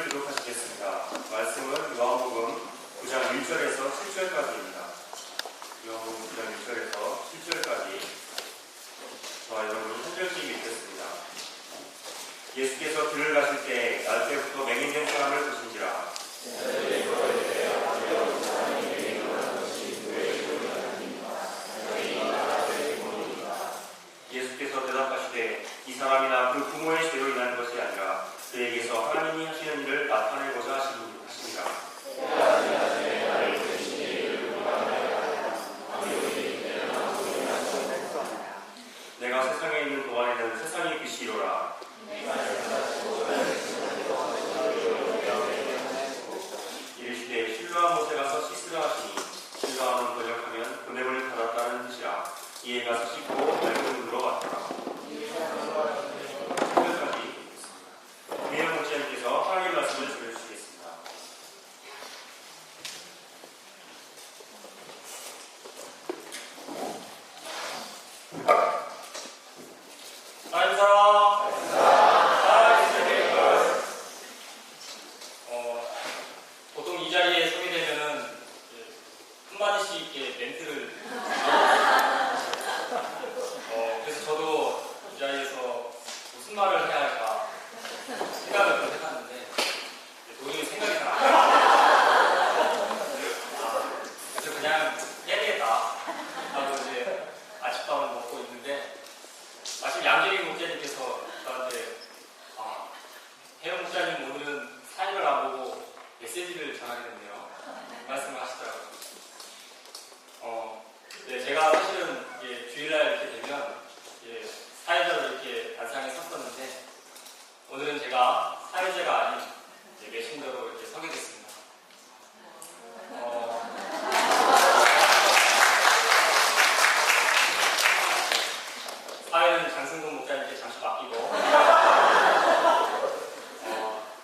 기록하시겠습니다. 말씀은 요한복음 9장 1절에서 7절까지입니다. 요한복음 9장 1절에서 7절까지 저와 여러분이 한 절씩 읽겠습니다. 예수께서 길을 가실 때 날 때부터 맹인된 사람을 보신지라. 예수께서 대답하시되 이 사람이나 그 부모의 죄로 인한 것이 아니라 그에게서 하나님이 하시는 일을 나타내고자 하시니라. 내가 세상에 있는 동안에는 세상이 빛이로라. 이르시되 실로암 못에 가서 씻으라 하시니 실로암은 번역하면 금액을 받았다는 뜻이라. 이에 가서 씻고 맑은 눈으로 왔더라. 김혜영 목사님께서 하나님의 말씀을 전해주시겠습니다. 하나님 사랑. 보통 이 자리에 서게 되면은 한마디씩 이렇게 멘트를 그래서 저도 이 자리에서 무슨 말을 해야 할까 생각을 좀 해봤는데 도저히 생각이 잘 안 나요. 그래서 그냥 해야 되겠다 하고 이제 아침밥을 먹고 있는데 마침 양재리 목사님께서 저한테 혜영 목사님 오늘은 사인을 안 보고 메시지를 전하게 됐네요. 말씀을 하시더라고요. 네, 제가 사실은 주일날 이렇게 되면 사회자로 이렇게 단상에 섰었는데 오늘은 제가 사회자가 아닌 메신저로 이렇게 서게 됐습니다. 사회는 장승근 목사님께 잠시 맡기고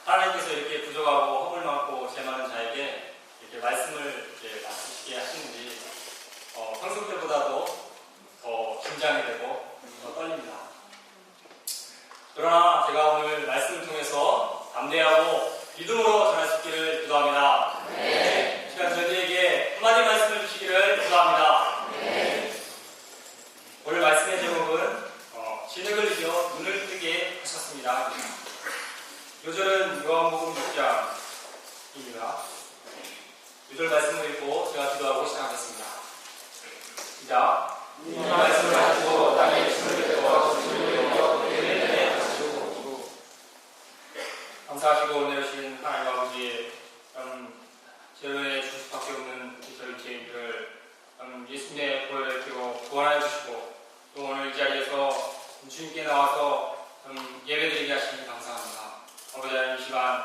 하나님께서 이렇게 부족하고 허물 많고 죄 많은 자에게 이렇게 말씀을 맡기시게 하시는지 평소 때보다도 더 긴장이 되고 더 떨립니다. 그러나 제가 오늘 말씀을 통해서 담대하고 믿음으로 전할 수 있기를 기도합니다. 네. 시간 저희에게 한마디 말씀을 주시기를 기도합니다. 네. 오늘 말씀의 제목은 진흙을 이겨 눈을 뜨게 하셨습니다. 요절은 요한복음 6장입니다. 요절 말씀을 읽고 제가 기도하고 시작하겠습니다. 시작. 이 말씀을 가지고 땅에 주를 뱉어 주를 여겨 그들의 가지고 감사하시고 내려주신 하나님 아버지 죄를 줄 수밖에 없는 저희 죄인들을 예수님의 보혈을 피로 구원하여 주시고 또 오늘 이 자리에서 주님께 나와서 예배드리게 하시니 감사합니다. 아버지 하나님 이 시간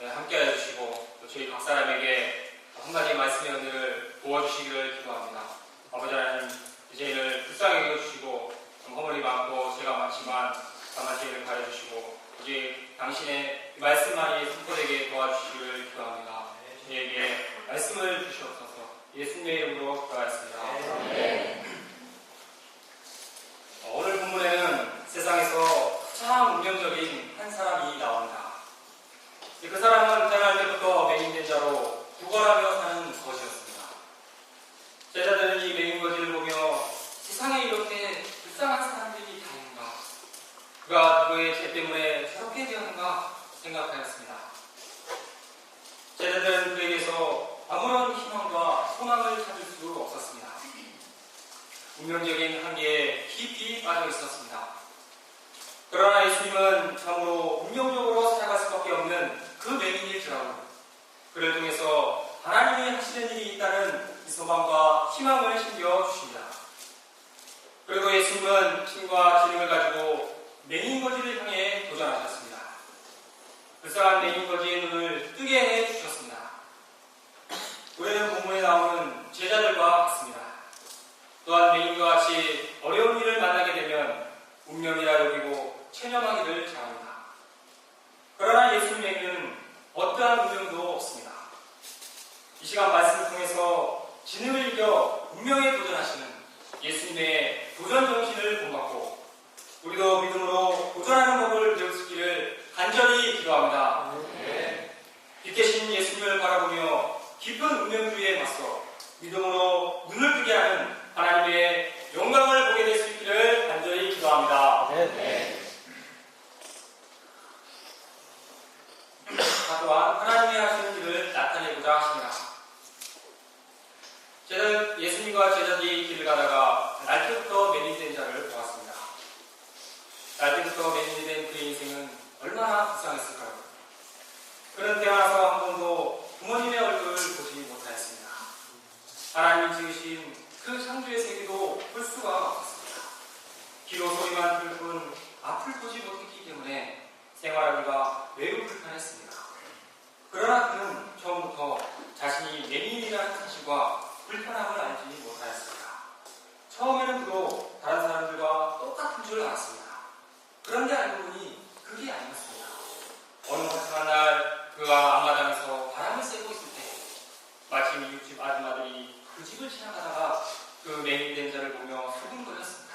함께하여 주시고 또 저희 각 사람에게 한마디 말씀의 은혜를 부어주시기를 기도합니다. 아버지 하나님 죄인을 불쌍히 여겨주시고 허물이 많고 죄가 많지만 다만 죄인을 가려주시고 이제 당신의 말씀만이 선포되게 도와주시기를 기도합니다. 저희에게 말씀을 주시옵소서. 예수님의 이름으로 기도하였습니다. 오늘 본문에는 세상에서 참 운명적인 한 사람이 나옵니다. 그 사람은 태어날 때부터 맹인된 자로 구걸하며 사는 것이었습니다. 제자들은 이 맹인 거지를 보며 세상에 이렇게 불쌍한 사람들이 다 있는가? 그가 누구의 죄 때문에 저렇게 되었는가 생각하였습니다. 제자들은 그에게서 아무런 희망과 소망을 찾을 수 없었습니다. 운명적인 한계에 깊이 빠져 있었습니다. 그러나 예수님은 참으로 운명적으로 살아갈 수밖에 없는 그 맹인일지라도 그를 통해서 하나님이 하시는 일이 있다는 이 소망과 희망을 심겨주십니다. 그리고 예수님은 힘과 지능을 가지고 맹인거지를 향해 도전하셨습니다. 불쌍한 맹인거지의 눈을 뜨게 해주셨습니다. 우리는 본문에 나오는 제자들과 같습니다. 또한 맹인과 같이 어려운 일을 만나게 되면 운명이라 여기고 체념하기를 잘합니다. 그러나 예수님에게는 어떠한 운명도 없습니다. 이 시간 말씀을 통해서 지능을 이겨 운명에 도전하시는 예수님의 도전 정신을 본받고 우리도 믿음으로 도전하는 법을 배울 수 있기를 간절히 기도합니다. 깊은 운명주의에 맞서 믿음으로 눈을 뜨게 하는 하나님의 영광을 보게 될 수 있기를 간절히 기도합니다. 또한 하나님이 하시는 일을 나타내고자 하십니다. 저는 예수님과 제자들이 길을 가다가 날때부터 매니된 자를 보았습니다. 날때부터 매니된 그의 인생은 얼마나 불쌍했을까요? 그는 태어나서 한 번도 부모님의 얼굴을 보지 못하였습니다. 하나님이 지으신 그 창조의 세계도 볼 수가 없었습니다. 귀로 소리만 들을 뿐 앞을 보지 못했기 때문에 생활하기가 매우 불편했습니다. 그러나 그는 처음부터 자신이 맹인이라는 사실과 불편함을 알지 못하였습니다. 처음에는 그도 다른 사람들과 똑같은 줄 알았습니다. 그런데 알고 보니 그게 아니었습니다. 어느 화창한 날 그가 앞마당에서 바람을 쐬고 있을 때 마침 이웃집 아줌마들이 그 집을 지나가다가 그 맹인된 자를 보며 수근거렸습니다.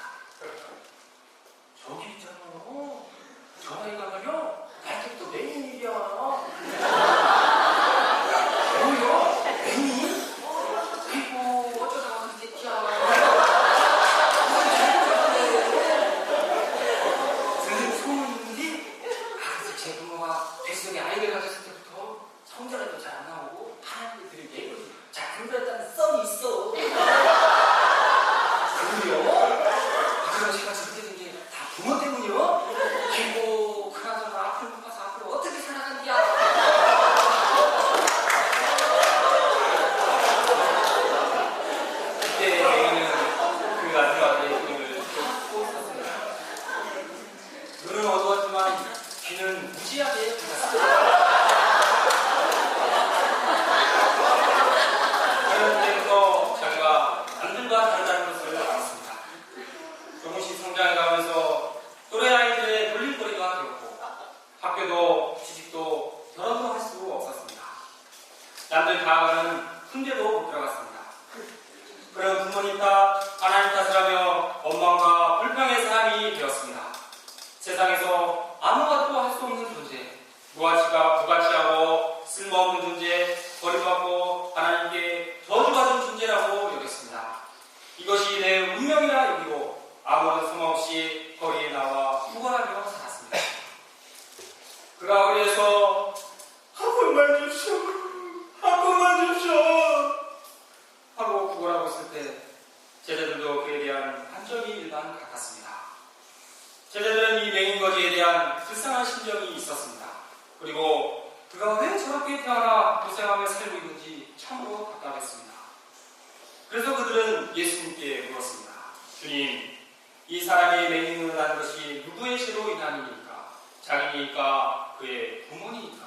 저기 있잖아. 저 아이가 말이야. 날때부터 맹인이야. 뭐요? 맹인? 아이고 어쩌다가 그렇게 됐지야. 들은 소문인데 그래서 제 부모가 뱃속에 아이를 가졌을 때부터 성전에도 잘 안 나오고 하나님을 드리게 잘 불렸다는 썰이 있어. 그래요? 그럼 제가 저렇게 된 게 다 부모 때문이요? 아이고 그나저나 앞을 못 봐서 앞으로 어떻게 살아간디야? 그때 맹인은 그 아줌마의 눈을 감고 있었습니다. 눈은 어두웠지만 귀는 무지하게 밝았습니다. 그런 때부터 자기가 남들과 다르다는 것을 알았습니다. 조금씩 성장해가면서 또래 아이들의 놀림거리가 되었고 학교도 취직도 결혼도 할 수 없었습니다. 남들 다 가는 군대도 못 들어갔습니다. 그런 부모님 탓, 하나님 탓을 하며 원망과 불평의 삶이 되었습니다. 세상에서 아무것도 할 수 없는 존재, 무가치하고 쓸모없는 존재, 버림받고 하나님께 저주받은 존재라고 여겼습니다. 이것이 내 운명이라 여기고 아무런 소망 없이 거리에 나와 구걸하며 살았습니다. 그가 거리에서 한 번만 주십시오, 한 번만 주십시오 하고 구걸하고 있을 때 제자들도 그에 대한 반점이 일반 같았습니다. 제자들은 이 맹인거지에 대한 불쌍한 심정이 있었습니다. 그리고 그가 왜 저렇게 태어나 고생하며 살고 있는지 참으로 답답했습니다. 그래서 그들은 예수님께 물었습니다. 주님, 이 사람이 맹인으로 난 것이 누구의 죄로 인함이니까? 자기니까? 그의 부모니까?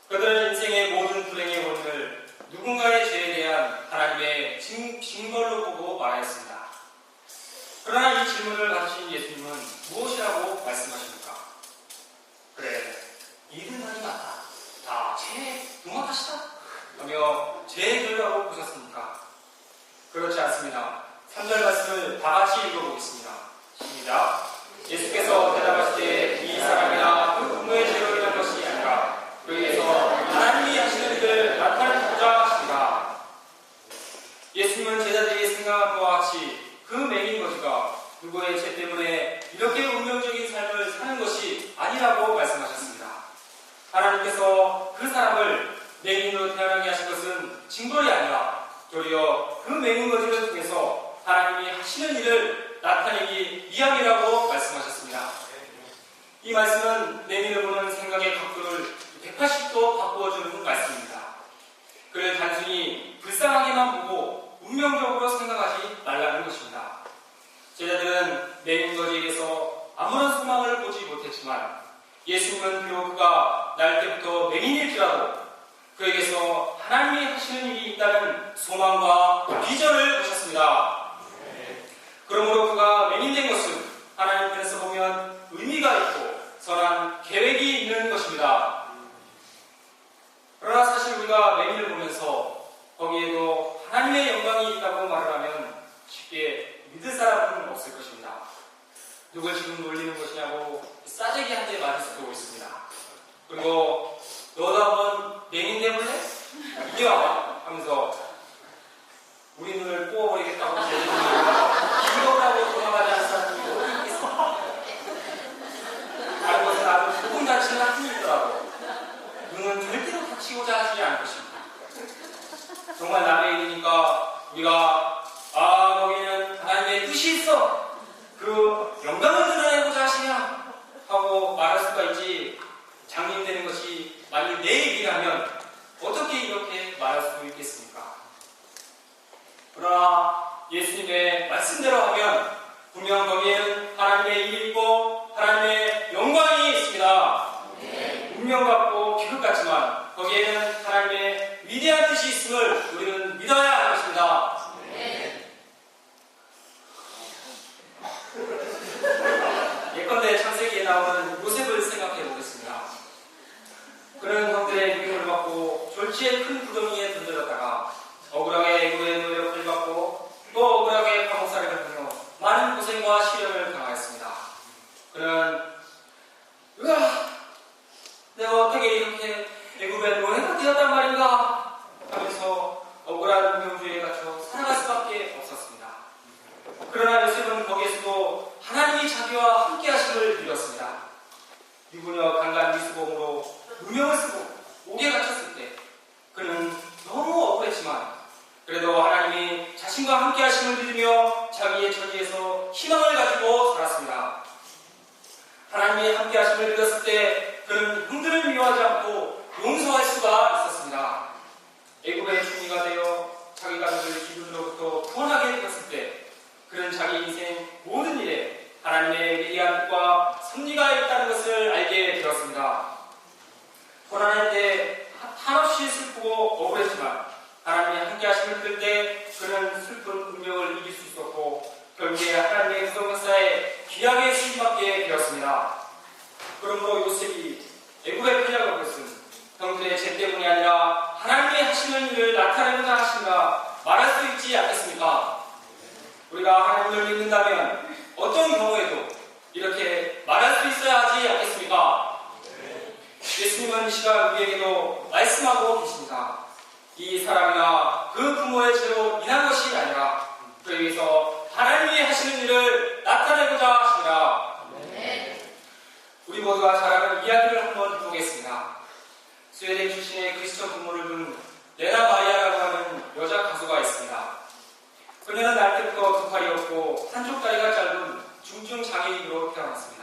그들은 인생의 모든 불행의 원인을 누군가의 죄에 대한 하나님의 징벌로 보고 말하였습니다. 그러나 이 질문을 받으신 예수님은 무엇이라고 말씀하십니까? 그래, 이들 말이 맞다. 다 죄의 부모 탓이다. 하며 죄의 결과로 보셨습니까? 그렇지 않습니다. 3절 말씀을 다 같이 읽어보겠습니다. 시작. 예수께서 대답하시되 이 사람이나 그 부모의 죄로 인한 것이 아니라 그에게서 하나님이 하시는 일을 나타내고자 하시니라. 예수님은 제자들이 생각한 것과 같이 그 맹인거지가 누구의 죄 때문에 이렇게 운명적인 삶을 사는 것이 아니라고 말씀하셨습니다. 하나님께서 그 사람을 맹인으로 태어나게 하신 것은 징벌이 아니라 도리어 그 맹인거지를 통해서 하나님이 하시는 일을 나타내기 위함이라고 말씀하셨습니다. 이 말씀은 맹인을 보는 생각의 각도를 180도 바꾸어주는 말씀입니다. 그를 단순히 불쌍하게만 보고 운명적으로 생각하지 말라는 것입니다. 제자들은 맹인거지에게서 아무런 소망을 보지 못했지만 예수님은 비록 그가 날 때부터 맹인일지라도 그에게서 하나님이 하시는 일이 있다는 소망과 비전을 보셨습니다. 그러므로 그가 맹인된 것은 하나님 편에서 보면 의미가 있고 선한 계획이 있는 것입니다. 그러나 사실 우리가 맹인을 보면서 거기에도 하나님의 영광이 있다고 말을 하면 쉽게 믿을 사람은 없을 것입니다. 누굴 지금 놀리는 것이냐고 싸대기 한 대 맞을 수도 있습니다. 그리고 너도 한번 맹인 돼볼래? 이게 와봐 하면서 우리 눈을 뽑아버리겠다고 기억하고 도망가지 않는 사람이 어디 있겠어? 다른 곳에 아주 조금다치는 한이 있더라고. 눈은 절대로 다치고자 하지 않을 것입니다. 정말 남의 일이니까 우리가 거기는 하나님의 뜻이 있어. 그 영광을 드러내고자 하시냐 하고 말할 수가 있지. 장님되는 것이 만일 내 일이라면 어떻게 이렇게 말할 수 있겠습니까? 그러나 예수님의 말씀대로 하면 분명 거기에는 하나님의 일이 있고 하나님의 영광이 있습니다. 운명 같고 비극 같지만 거기에는 하나님의 위대한 뜻이 있음을 우리는 믿어야 할 것입니다. 예컨대 창세기에 나오는 요셉을 생각해 보겠습니다. 그는 형들의 미움을 받고 졸지에 큰 구덩이에 던져졌다가 억울하게 애굽의 노력을 받고 또 억울하게 감옥살이를 하며 많은 고생과 시련을 당하였습니다. 그는 내가 어떻게 이렇게 애굽의 노예가 되었단 말인가 하면서 억울한 운명주의에 갇혀 살아갈 수밖에 없었습니다. 그러나 요셉은 거기에서도 하나님이 자기와 함께 하심을 믿었습니다. 유부녀 강간 미수범으로 누명을 쓰고 옥에 갇혔을 때 그는 너무 억울했지만 그래도 하나님이 자신과 함께 하심을 믿으며 자기의 처지에서 희망을 가지고 살았습니다. 하나님이 함께 하심을 믿었을 때 그는 형들을 미워하지 않고 용서할 수가 있었습니다. 애굽의 총리가 되어 자기 가족을 기근으로부터 구원하게 되었을 때 그는 자기 인생 모든 일에 하나님의 위대한 뜻과 섭리가 있다는 것을 알게 되었습니다. 고난할 때 한없이 슬프고 억울했지만 하나님이 함께 하심을 믿을 때 그는 슬픈 운명을 이길 수 있었고 결국에 하나님의 구속 역사에 귀하게 쓰임받게 되었습니다. 그러므로 요셉이 애굽에 끌려간 것은 형들의 죄 때문이 아니라 하나님의 하시는 일을 나타내고자 하신다 말할 수 있지 않겠습니까? 우리가 하나님을 믿는다면 어떤 경우에도 이렇게 말할 수 있어야 하지 않겠습니까? 예수님은 이 시간 우리에게도 말씀하고 계십니다. 이 사람이나 그 부모의 죄로 인한 것이 아니라 그에 위해서 하나님이 하시는 일을 나타내고자 하십니다. 우리 모두가 잘 아는 이야기를 한번 해보겠습니다. 스웨덴 출신의 크리스천 부모를 둔 레나 마리아라고 하는 여자 가수가 있습니다. 그녀는 날 때부터 두 팔이 없고 한쪽 다리가 짧은 중증 장애인으로 태어났습니다.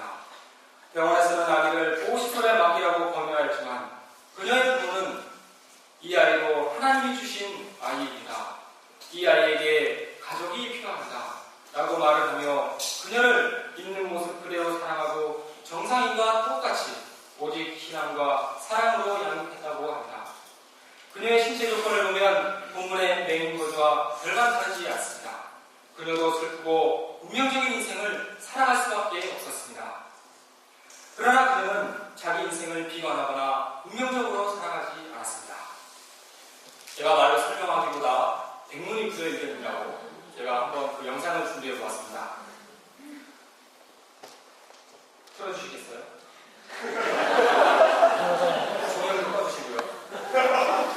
병원에서는 아기를 50살에 맡기라고 권유하였지만 그녀의 부모는 이 아이도 하나님이 주신 아이입니다. 이 아이에게 가족이 필요합니다. 라고 말을 하며 그녀를 있는 모습 그대로 사랑하고 정상인과 똑같이 오직 희망과 사랑으로 양육했다고 합니다. 그녀의 신체 조건을 보면 본문의 맹인거주와 별반 다르지 않습니다. 그녀도 슬프고 운명적인 인생을 살아갈 수밖에 없었습니다. 그러나 그녀는 자기 인생을 비관하거나 운명적으로 살아가지 않았습니다. 제가 말로 설명하기보다 백문이 불여일견이라고 제가 한번 그 영상을 준비해 보았습니다. 틀어주시겠어요? 조명 좀 꺼주시고요.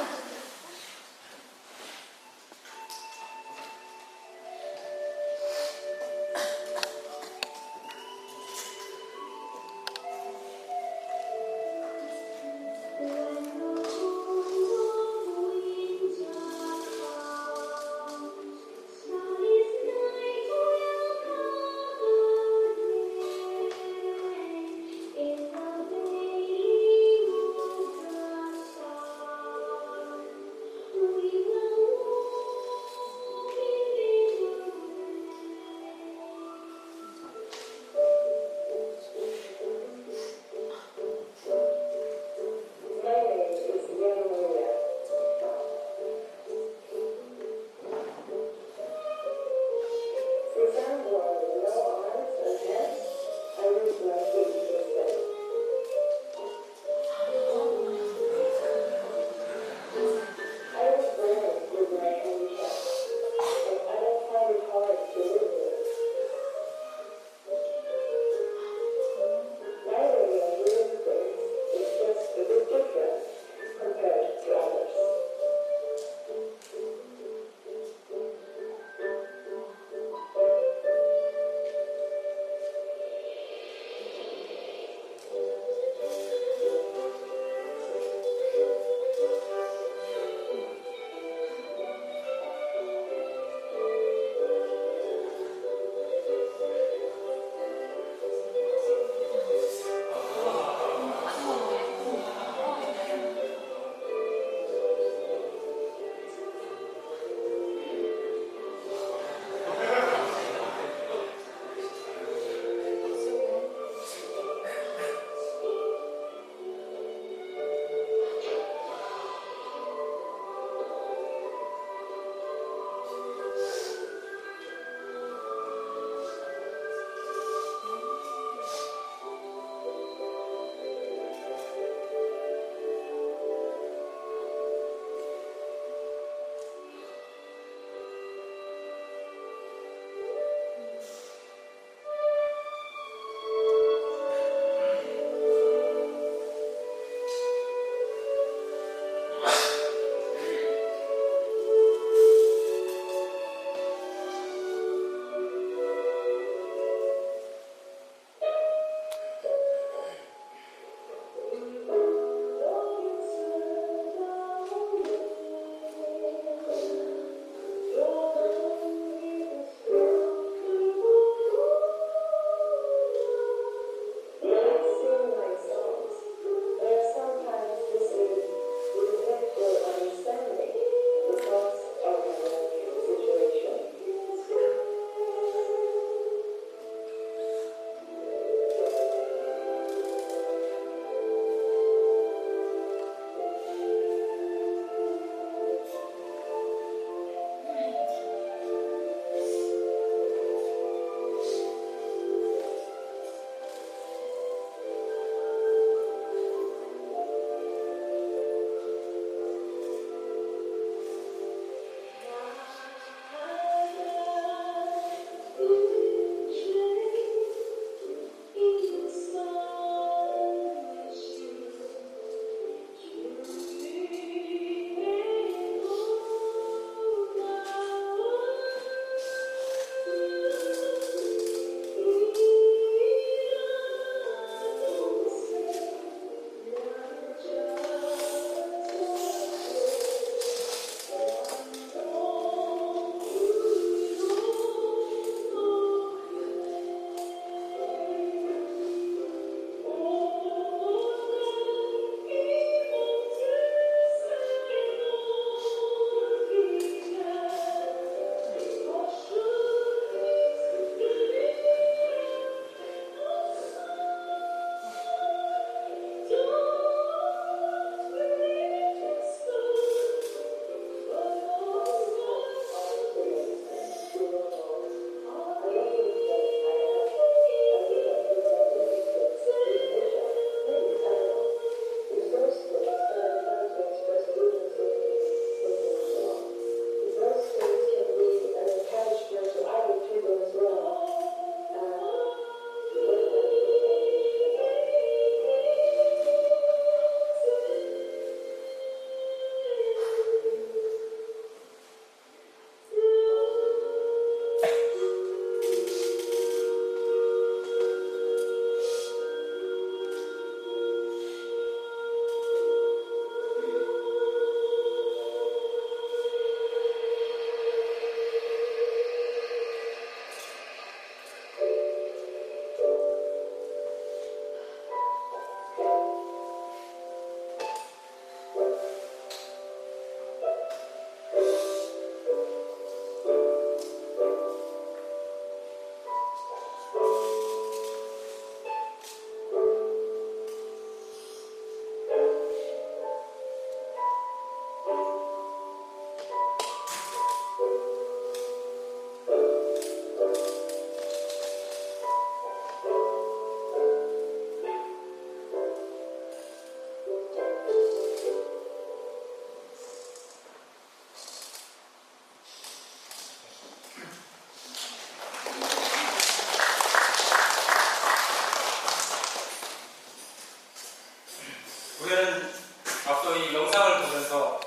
앞서 이 영상을 보면서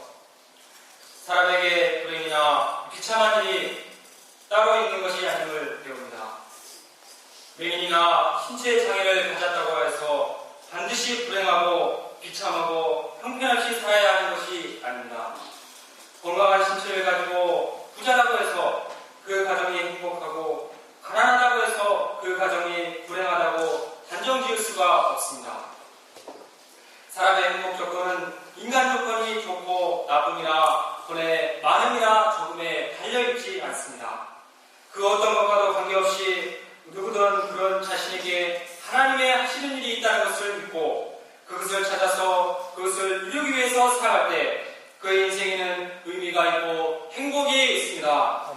사람에게 불행이나 비참한 일이 따로 있는 것이 아님을 배웁니다. 맹인이나 신체 장애를 가졌다고 해서 반드시 불행하고 비참하고 형편없이 살아야 하는 것이 아닙니다. 건강한 신체를 가지고 부자라고 해서 그 가정이 행복하고 가난하다고 해서 그 가정이 불행하다고 단정 지을 수가 없습니다. 사람의 행복 조건은 인간 조건이 좋고 나쁨이나 돈의 많음이나 적음에 달려있지 않습니다. 그 어떤 것과도 관계없이 누구든 그런 자신에게 하나님의 하시는 일이 있다는 것을 믿고 그것을 찾아서 그것을 이루기 위해서 살아갈 때 그의 인생에는 의미가 있고 행복이 있습니다.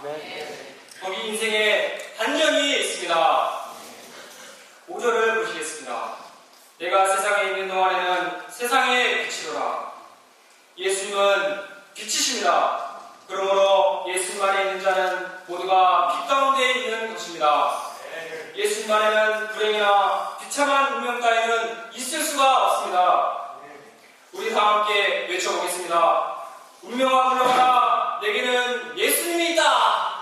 거기 인생에 반전이 있습니다. 5절을 보시겠습니다. 내가 세상에 있는 동안에는 세상의 빛이로라. 예수님은 빛이십니다. 그러므로 예수님만에 있는 자는 모두가 빛 가운데 있는 것입니다. 예수님만에는 불행이나 비참한 운명 따위는 있을 수가 없습니다. 우리 다 함께 외쳐보겠습니다. 운명아 물러가라. 내게는 예수님이 있다.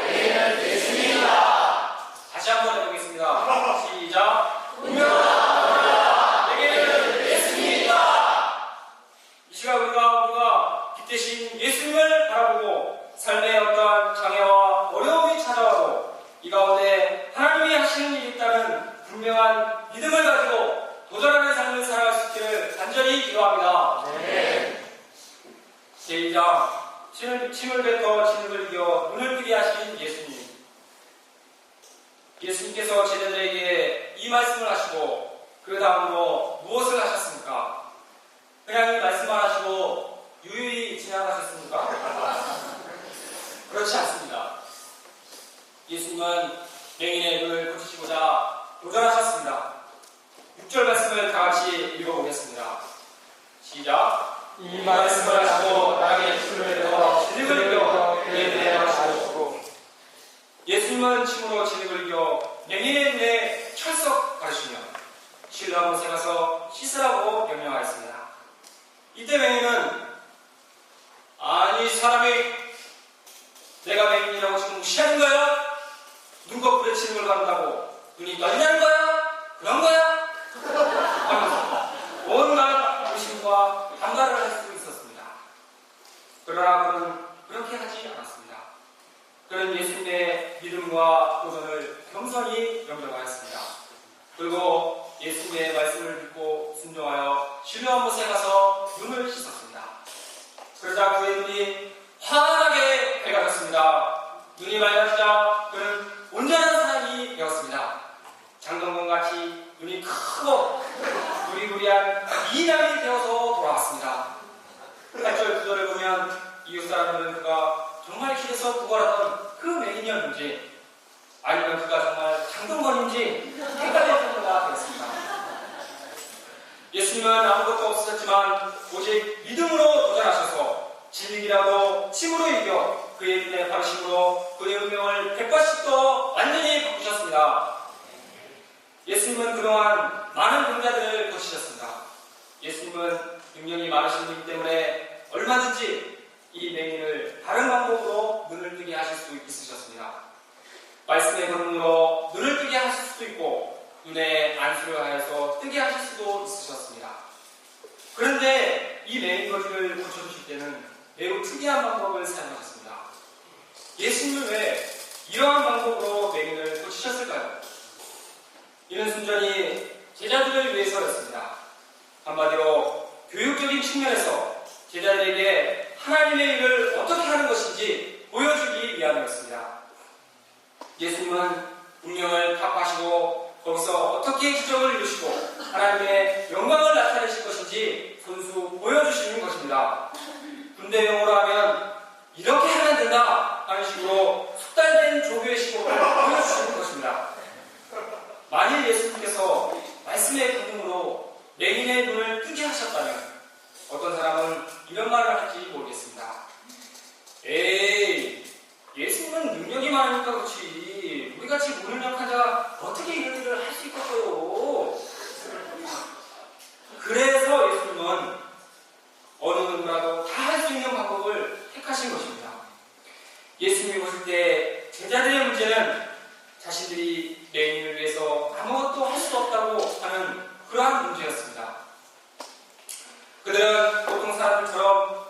내게는 예수님이 있다. 다시 한번 해보겠습니다. 시작. 운명아 물러가라. 내게는 예수님이 있다. 이 시간 우리가 빛 대신 예수님을 바라보고 삶의 어떠한 장애와 어려움이 찾아와도 이 가운데 하나님이 하시는 일이 있다는 분명한 믿음을 가지고 도전하는 삶을 살아갈 수 있기를 간절히 기도합니다. 제2장 침을 뱉어 진흙을 이겨 눈을 뜨게 하신 예수님. 예수님께서 제자들에게 이 말씀을 하시고 그 다음으로 무엇을 하셨습니까? 그냥 이 말씀만 하시고 유유히 지나가셨습니까? 그렇지 않습니다. 예수님은 맹인의 눈을 고치시고자 도전하셨습니다. 6절 말씀을 다 같이 읽어보겠습니다. 시작. 이 말씀을 하시고 땅에 침을 내어 진흙을 이겨 그의 눈에 가르치시고. 예수님은 침으로 진흙을 이겨 맹인의 눈에 철썩 가르치며 실로암 못에 가서 씻으라고 명령하였습니다. 이때 맹인은 아니 사람이 내가 맹인이라고 지금 무시하는 거야? 눈꺼풀에 침을 바른다고 눈이 떨리는 거야? 그런 거야? 하면서 온갖 의심과 반발을 할 수 있었습니다. 그러나 그는 그렇게 하지 않았습니다. 그는 예수님의 믿음과 도전을 겸손히 영접하였습니다. 그리고 예수님의 말씀을 믿고 순종하여 실로암 못에 가서 눈을 씻었습니다. 그러자 그의 눈이 환하게 밝아졌습니다. 눈이 맑아지자 그는 온전한 사람이 되었습니다. 장동건같이 눈이 크고 부리부리한 미남이 되어서 돌아왔습니다. 8절 9절을 보면 이웃 사람들은 그가 정말 길에서 구걸하던 그 맹인이었는지 아니면 그가 정말 장동건인지 헷갈릴 정도가 되었습니다. 예수님은 아무것도 없으셨지만 오직 믿음으로 도전하셔서 진흙이라도 침으로 이겨 그의 눈에 바르심으로 그의 운명을 180도 완전히 바꾸셨습니다. 예수님은 그동안 많은 병자들을 고치셨습니다. 예수님은 능력이 많으신 분이기 때문에 얼마든지 이 맹인을 다른 방법으로 눈을 뜨게 하실 수 있으셨습니다. 말씀의 권능으로 눈을 뜨게 하실 수도 있고 눈에 안수를 하여서 뜨게 하실 수도 있으셨습니다. 그런데 이 맹인 거지를 고쳐주실 때는 매우 특이한 방법을 사용하셨습니다. 예수님은 왜 이러한 방법으로 맹인을 고치셨을까요? 이는 순전히 제자들을 위해서였습니다. 한마디로 교육적인 측면에서 제자들에게 하나님의 일을 어떻게 하는 것인지 보여주기 위함이었습니다. 예수님은 운명을 갚아시고 거기서 어떻게 기적을 이루시고 하나님의 영광을 나타내실 것인지 손수 보여주시는 것입니다. 군대용어로 하면 이렇게 하면 된다 하는 식으로 숙달된 조교의 시범을 보여주시는 것입니다. 만일 예수님께서 말씀의 권능으로 맹인의 눈을 뜨게 하셨다면 어떤 사람은 이런 말을 할지 모르겠습니다. 에이, 예수님은 능력이 많으니까 그렇지 우리같이 무능력한 자가 어떻게 이런 일을 할 수 있겠어요? 그래서 예수님은 어느 누구라도 다 할 수 있는 방법을 택하신 것입니다. 예수님이 보실 때 제자들의 문제는 자신들이 맹인을 위해서 아무것도 할 수 없다고 하는 그러한 문제였습니다. 그들은 보통 사람들처럼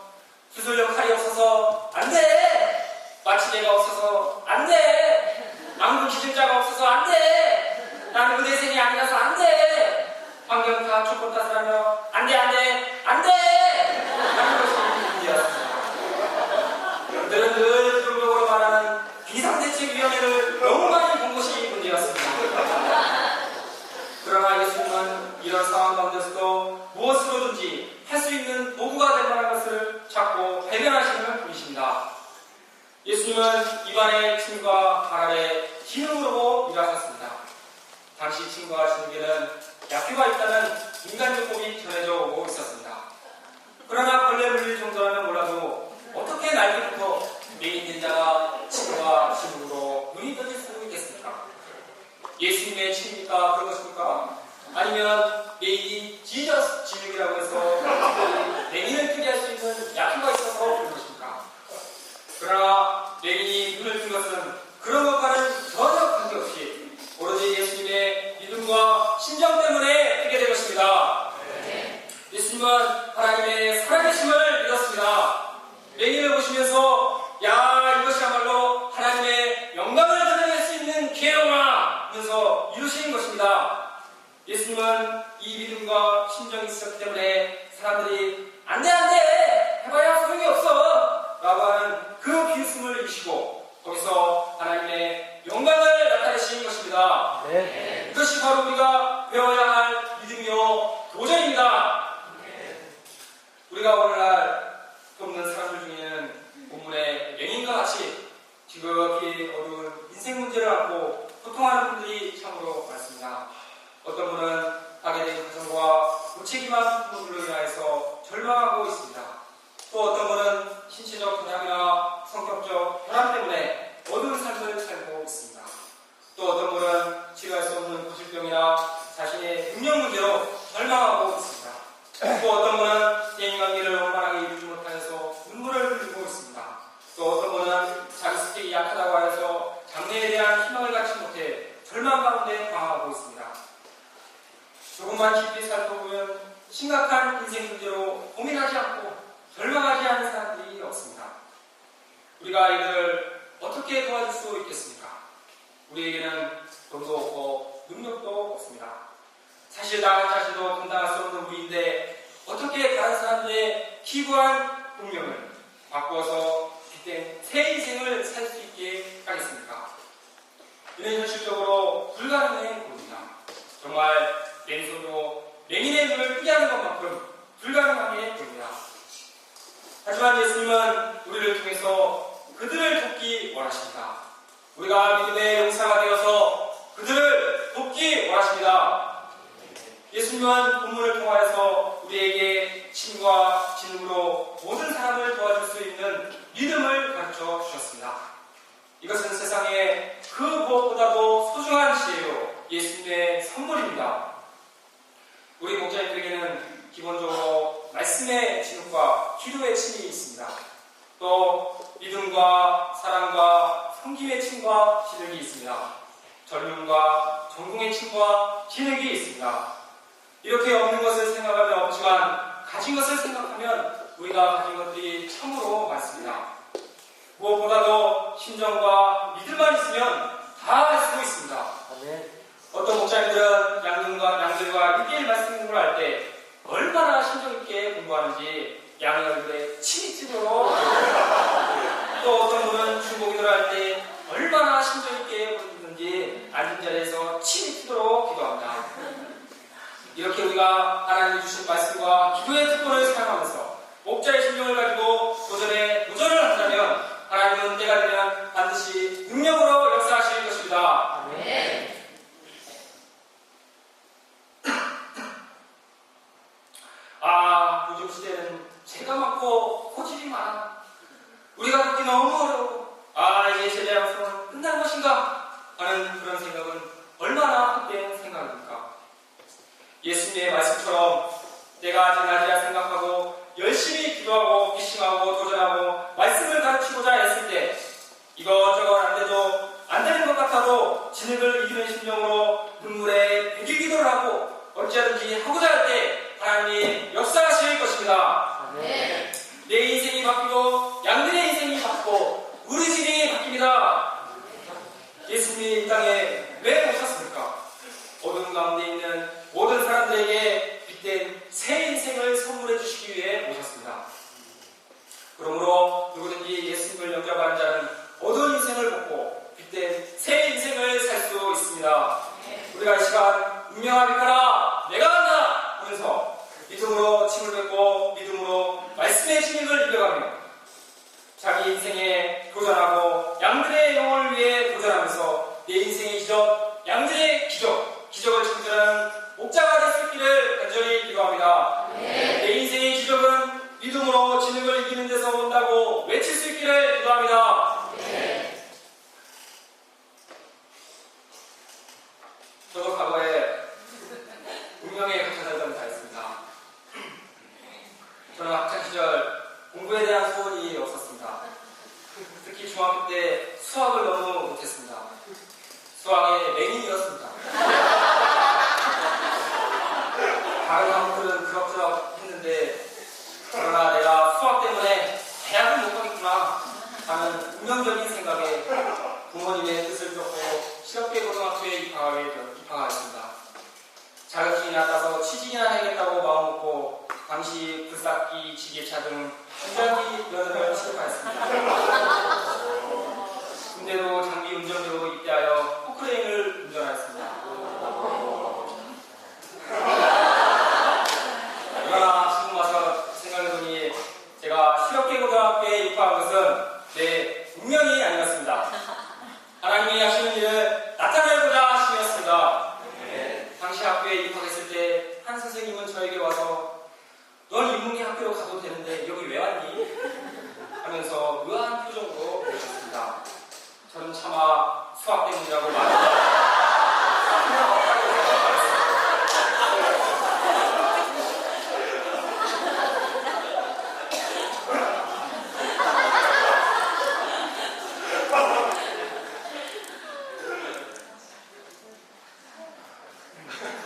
수술력 칼이 없어서 안 돼! 마취제가 없어서 안 돼! 안구 기증자가 없어서 안 돼! 나는 의대생이 아니라서 안 돼! 환경 다 조건 탓을 하며 안 돼! 하는 것이 문제였습니다. 그들은 늘 부정적으로 말하는 비상대책위원회를 너무 많이 본 것이 문제였습니다. 그러나 예수님은 이런 상황 가운데서도 무엇으로든지 할 수 있는 도구가 될 만한 것을 찾고 발견하시는 분이십니다. 예수님은 입안의 침과 발 아래 기능으로 일하셨습니다. 당시 침과 진흙에는 약효가 있다는 인간 요법이 전해져 오고 있었습니다. 그러나 벌레 물릴 정도라면 몰라도 어떻게 날개부터 맹인된 자가 침과 진흙으로 눈이 떠질 수 있겠습니까? 예수님의 침입니까? 그런 것입니까? 아니면 맹인이 지저스 진흙이라고 해서 맹인을 크게 할 수 있는 약효가 있어서 그런 것입니까? 그러나 맹인이 눈을 뜬 것은 그런 것과는 전혀 관계없이 오로지 예수님의 믿음과 심정 때문에 뜨게 된 것입니다. 예수님은 하나님의 살아계심을 믿었습니다. 맹인을 보시면서 야, 이것이야말로 하나님의 영광을 드러낼 수 있는 기회로구나 하면서 이루신 것입니다. 예수님은 이 믿음과 심정이 있었기 때문에 사람들이 안 돼! 해봐야 소용이 없어! 라고 하는 그 비웃음을 이기시고 거기서 하나님의 영광을 나타내신 것입니다. 이것이 바로 우리가 배워야 할 믿음이요 도전입니다. 우리가 오늘날 돕는 사람들 중에는 본문의 맹인과 같이 지극히 어두운 인생 문제를 안고 고통하는 분들이 참으로 많습니다. 어떤 분은 파괴된 가정과 무책임한 부모들로 인하여서 절망하고 있습니다. 또 어떤 분은 신체적 부담이나 성격적 결함 때문에 어두운 삶을 살고 있습니다. 또 어떤 분은 치료할 수 없는 고질병이나 자신의 능력 문제로 절망하고 있습니다. 또 어떤 분은 대인관계를 원만하게 이루지 못하여서 눈물을 흘리고 있습니다. 또 어떤 분은 자기 스펙이 약하다고 하여서 장래에 대한 희망을 갖지 못해 절망 가운데 방황하고 있습니다. 조금만 깊이 살펴보면 심각한 인생 문제로 고민하지 않고 절망하지 않는 사람들이 없습니다. 우리가 이들을 어떻게 도와줄 수 있겠습니까? 우리에게는 돈도 없고 능력도 없습니다. 사실 나 자신도 감당할 수 없는 우리인데 어떻게 다른 사람들의 기부한 운명을 바꾸어서 빗댄 새 인생을 살 수 있게 하겠습니까? 이는 현실적으로 불가능해 보입니다. 정말 맹인으로 맹인의 눈을 뜨게 하는 것만큼 불가능하게 보입니다. 하지만 예수님은 우리를 통해서 그들을 돕기 원하십니다. 우리가 믿음의 용사가 되어서 그들을 돕기 원하십니다. 예수님은 본문을 통하여서 우리에게 침과 진흙으로 모든 사람을 도와줄 수 있는 믿음을 가르쳐 주셨습니다. 이것은 세상에 그 무엇보다도 소중한 지혜로 예수님의 선물입니다. 우리 목자님들에게는 기본적으로 말씀의 진흙과 기도의 침이 있습니다. 또 믿음과 사랑과 섬김의 침과 진흙이 있습니다. 젊음과 전공의 침과 진흙이 있습니다. 이렇게 없는 것을 생각하면 없지만 가진 것을 생각하면 우리가 가진 것들이 참으로 많습니다. 무엇보다도 심정과 믿음만 있으면 다 할 수 있습니다. 어떤 목사님들은 양들과 1대1 말씀 공부를 할 때 얼마나 심정 있게 공부하는지 양의 얼굴에 침이 튀도록 또 어떤 분은 중보기도를 할 때 얼마나 심정 있게 공부하는지 앉은 자리에서 침이 튀도록 기도합니다. 이렇게 우리가 하나님이 주신 말씀과 기도의 특권을 사용하면서 목자의 심정을 가지고 도전을 한다면 하나님은 때가 되면 반드시 능력으로 역사하실 것입니다. 아멘. 요즘 시대는 죄가 많고 고집이 많아. 우리가 듣기 너무 어려워. 이제 제대 양성은 끝난 것인가? 하는 그런 생각은 얼마나 헛된 생각입니까? 예수님의 말씀처럼 내가 지나리라 생각하고 열심히 기도하고 회심하고 도전하고 말씀을 가르치고자 했을 때 이것저것 안 돼도 안 되는 것 같아도 진흙을 이기는 심령으로 눈물에 백일 기도를 하고 어찌하든지 하고자 할 때 하나님이 역사하실 것입니다. 네. 내 인생이 바뀌고 양들의 인생이 바뀌고 우리 집이 바뀝니다. 예수님이 이 땅에 왜 오셨습니까? 어둠 가운데 있는 모든 사람들에게 빛된 새 인생을 선물해 주시기 위해 오셨습니다. 그러므로 누구든지 예수님을 영접하는 자는 어두운 인생을 벗고 빛된 새 인생을 살 수 있습니다. 우리가 이 시간 운명아 비켜라 내가 간다 하면서 믿음으로 침을 뱉고 믿음으로 말씀의 진리를 이겨가며 자기 인생에 도전하고 양들의 영혼을 위해 도전하면서 내 인생의 기적, 양들의 기적을 창조하는 목자가 될 수 있기를 간절히 기도합니다. 내 인생의 기적은 믿음으로 진흙을 이기는 데서 온다고 외칠 수 있기를 기도합니다. 저도 과거에 운명에 갇혀 살던 다 있습니다. 저는 학창시절 공부에 대한 소원이 없었습니다. 특히 중학교 때 수학을 너무 못했습니다. 수학의 맹인이었습니다. 다른 과목들은 그럭저럭 했는데 그러나 내가 수학 때문에 대학을 못 가겠구나 하는 운명적인 생각에 부모님의 뜻을 쫓고 실업계 고등학교에 입학하였습니다. 자격증이나 따서 취직이나 해야겠다고 마음먹고 당시 불쌓기, 지게차 등 중장기 면허를 취득하였습니다. 군대도 장비 운전대로 입대하여 포크레인을 운전하였습니다. 그러나 지금 와서 생각해보니 제가 실업계 고등학교에 입학한 것은 내 운명이 아니었습니다. 하나님이 하시는 일을 나타내고자 하심이었습니다. 당시 학교에 입학했을 때 한 선생님은 저에게 와서 넌 인문계 학교로 가도 되는데 여기 왜 왔니? 하면서 의아한 표정으로 보셨습니다. 저는 차마 수학 때문이라고 말했습니다.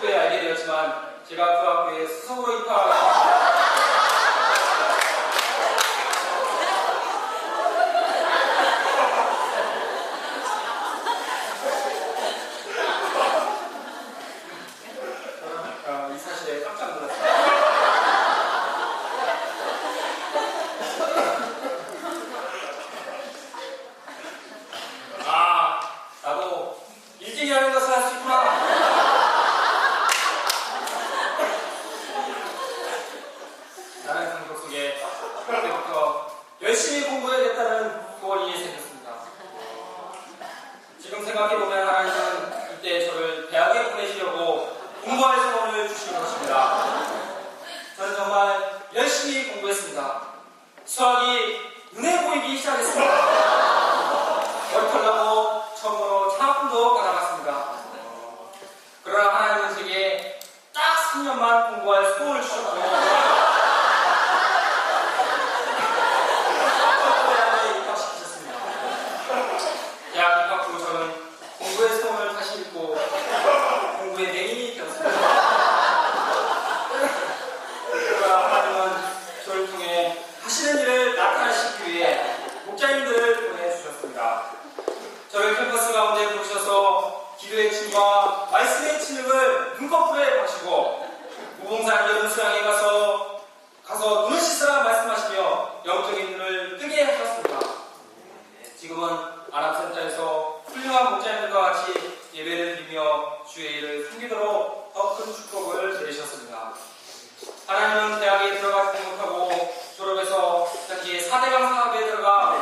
후에 알게 되었지만 제가 그 학교에 수석으로 입학하였습니다. 이 사실에 깜짝 놀랐습니다. 나도 일진이라는 것을 할 수 있구나. 나는 감독 속에 그때부터 열심히 공부해야겠다는 소원이 생겼습니다. 지금 생각해보면 하나님은 이때 저를 대학에 보내시려고 공부할 소원을 주신 것입니다. 저는 정말 열심히 공부했습니다. 수학이 눈에 보이기 시작했습니다. 머리털 나고 처음으로 장학금도 받아봤습니다. 그러나 하나님은 제게 딱 3년만 공부할 소원을 주셨고 대학 입학 후 저는 공부의 소원을 다시 읽고 공부의 맹인이 되었습니다. 그러나 하나님은 저를 통해 하시는 일을 나타내시기 위해 목자님들을 보내주셨습니다. 저를 캠퍼스 가운데 부르셔서 기도의 침과 말씀의 진흙을 눈꺼풀에 박시고 무봉산 여름 수양에 가서 눈을 씻으라 말씀하시며 영적인 눈을 뜨게 하셨습니다. 지금은 안암센터에서 훌륭한 목자님들과 같이 예배를 드리며 주의 일을 섬기도록 더 큰 축복을 내리셨습니다. 하나님은 대학에 들어가지 못하고 졸업해서 현재 4대강 사업에 들어가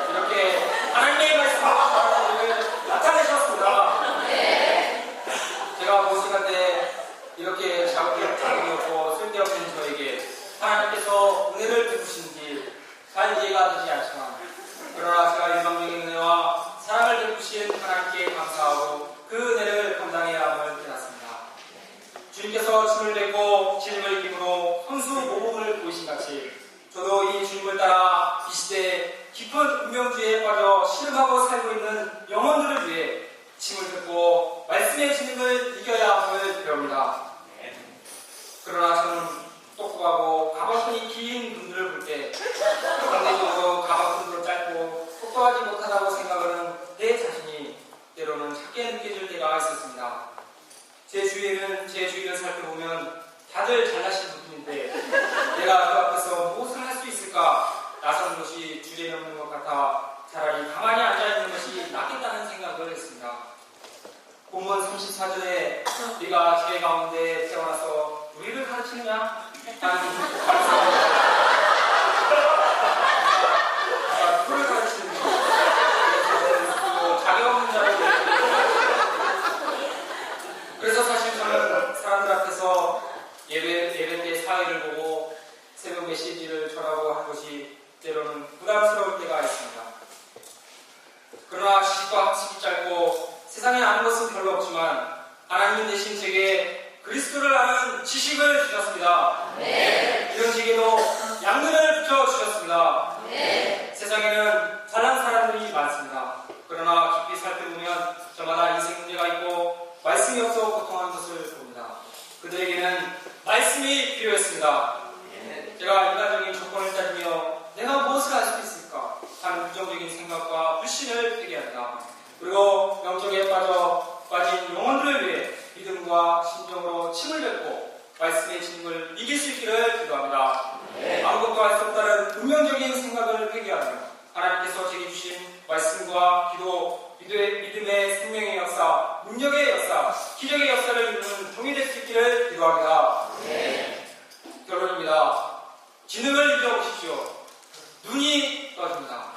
이렇게 하나님의 말씀과 일을 나타내셨습니다. 제가 모시갈 때 이렇게 자격이 없고 쓸데없는 저에게 하나님께서 은혜를 베푸신지 잘 이해가 되지 않지만 그러나 제가 일방적인 은혜와 사랑을 베푸신 하나님께 감사하고 그 은혜를 감당해 주시고 말씀의 진흙을 이겨야 함을 배웁니다. 그러나 저는 똑똑하고 가바손이 긴 분들을 볼 때 상대적으로 가바손으로 짧고 똑똑하지 못하다고 생각하는 내 자신이 때로는 작게 느껴질 때가 있었습니다. 제 주위를 살펴보면 다들 잘나신 분들인데 내가 그 앞에서 무엇을 할 수 있을까 나서는 것이 주제넘는 것 같아 차라리 가만히 앉아있는 것이 낫겠다는 생각을 했습니다. 본문 34절에 네가 죄 가운데 태어나서 우리를 가르치느냐? 하는 누구를 가르치는 자격 없는 자를 그래서 사실 저는 사람들 앞에서 예배 때 사회를 보고 새벽 메시지를 전하고 한 것이 때로는 부담스러울 때가 있습니다. 그러나 지식과 학식이 짧고 세상에 아는 것은 별로 없지만 하나님 대신 제게 그리스도를 아는 지식을 주셨습니다. 네. 이런 제게도 양면을 붙여주셨습니다. 네. 세상에는 잘난 사람들이 많습니다. 그러나 깊이 살펴보면 저마다 인생 문제가 있고 말씀이 없어 고통하는 것을 봅니다. 그들에게는 말씀이 필요했습니다. 네. 제가 인간적인 조건을 따지며 내가 무엇을 할 수 있을까 하는 부정적인 생각과 불신을 회개합니다. 그리고 영적에 빠진 영혼들을 위해 믿음과 신정으로 침을 뱉고 말씀의 진흙을 이길 수 있기를 기도합니다. 네. 아무것도 할 수 없다는 운명적인 생각을 회개하며 하나님께서 제게 주신 말씀과 기도, 믿음의 생명의 역사, 능력의 역사, 기적의 역사를 이루는 종이 될 수 있기를 기도합니다. 네. 결론입니다. 진흙을 이겨보십시오. 눈이 떠집니다.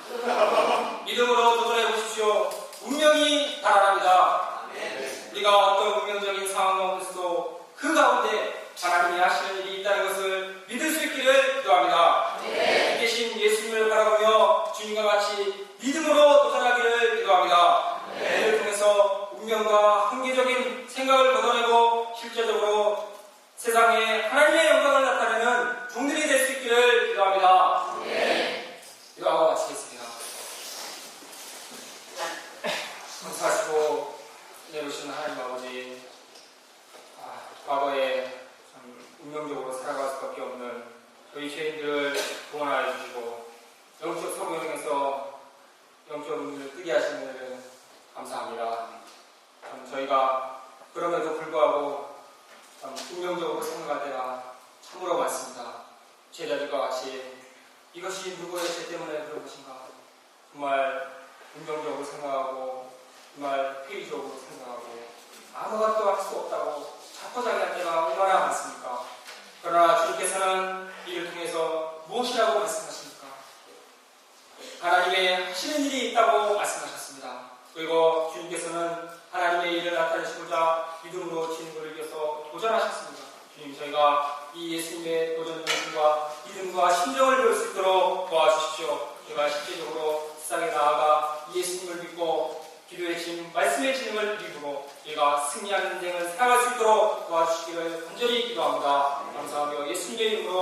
믿음으로 도전해 보십시오. 운명이 달아납니다. 우리가 어떤 운명적인 상황 가운데서도 그 가운데 하나님이 하시는 일이 있다는 것을 믿을 수 있기를 기도합니다. 이 계신 예수님을 바라보며 주님과 같이 믿음으로 도전하기를 기도합니다. 이를 통해서 운명과 한계적인 생각을 걷어내고 실제적으로 세상에 하나님의 영광을 나타내는 종들이 될 수 있기를 기도합니다. 기도하고 마치겠습니다. 감사하시고 내려오신 하나님 아버지, 과거에 참 운명적으로 살아갈 수밖에 없는 저희 죄인들을 구원하여 주시고 영적 소경에서 영적 눈을 뜨게 하시는 일을 감사합니다. 참 저희가 그럼에도 불구하고 참 운명적으로 생각할 때가 참으로 많습니다. 제자들과 같이 이것이 누구의 죄 때문에 그런 것인가? 정말 운명적으로 생각하고 정말 회의적으로 생각하고 아무것도 할 수 없다고 자포자기할 때가 얼마나 많습니까? 그러나 주님께서는 이를 통해서 무엇이라고 말씀하십니까? 하나님의 하시는 일이 있다고 말씀하셨습니다. 그리고 주님께서는 하나님의 일을 나타내시고자 믿음으로 진흙을 이겨서 도전하셨습니다. 주님, 저희가 이 예수님의 도전 정신과 믿음과 심정을 배울 수 있도록 도와주십시오. 저희가 실제적으로 세상에 나아가 예수님을 믿고 기도의 진, 말씀의 진흙을 이루고 저희가 승리하는 인생을 살아갈 수 있도록 도와주시기를 간절히 기도합니다. 감사하며 예수님의 이름으로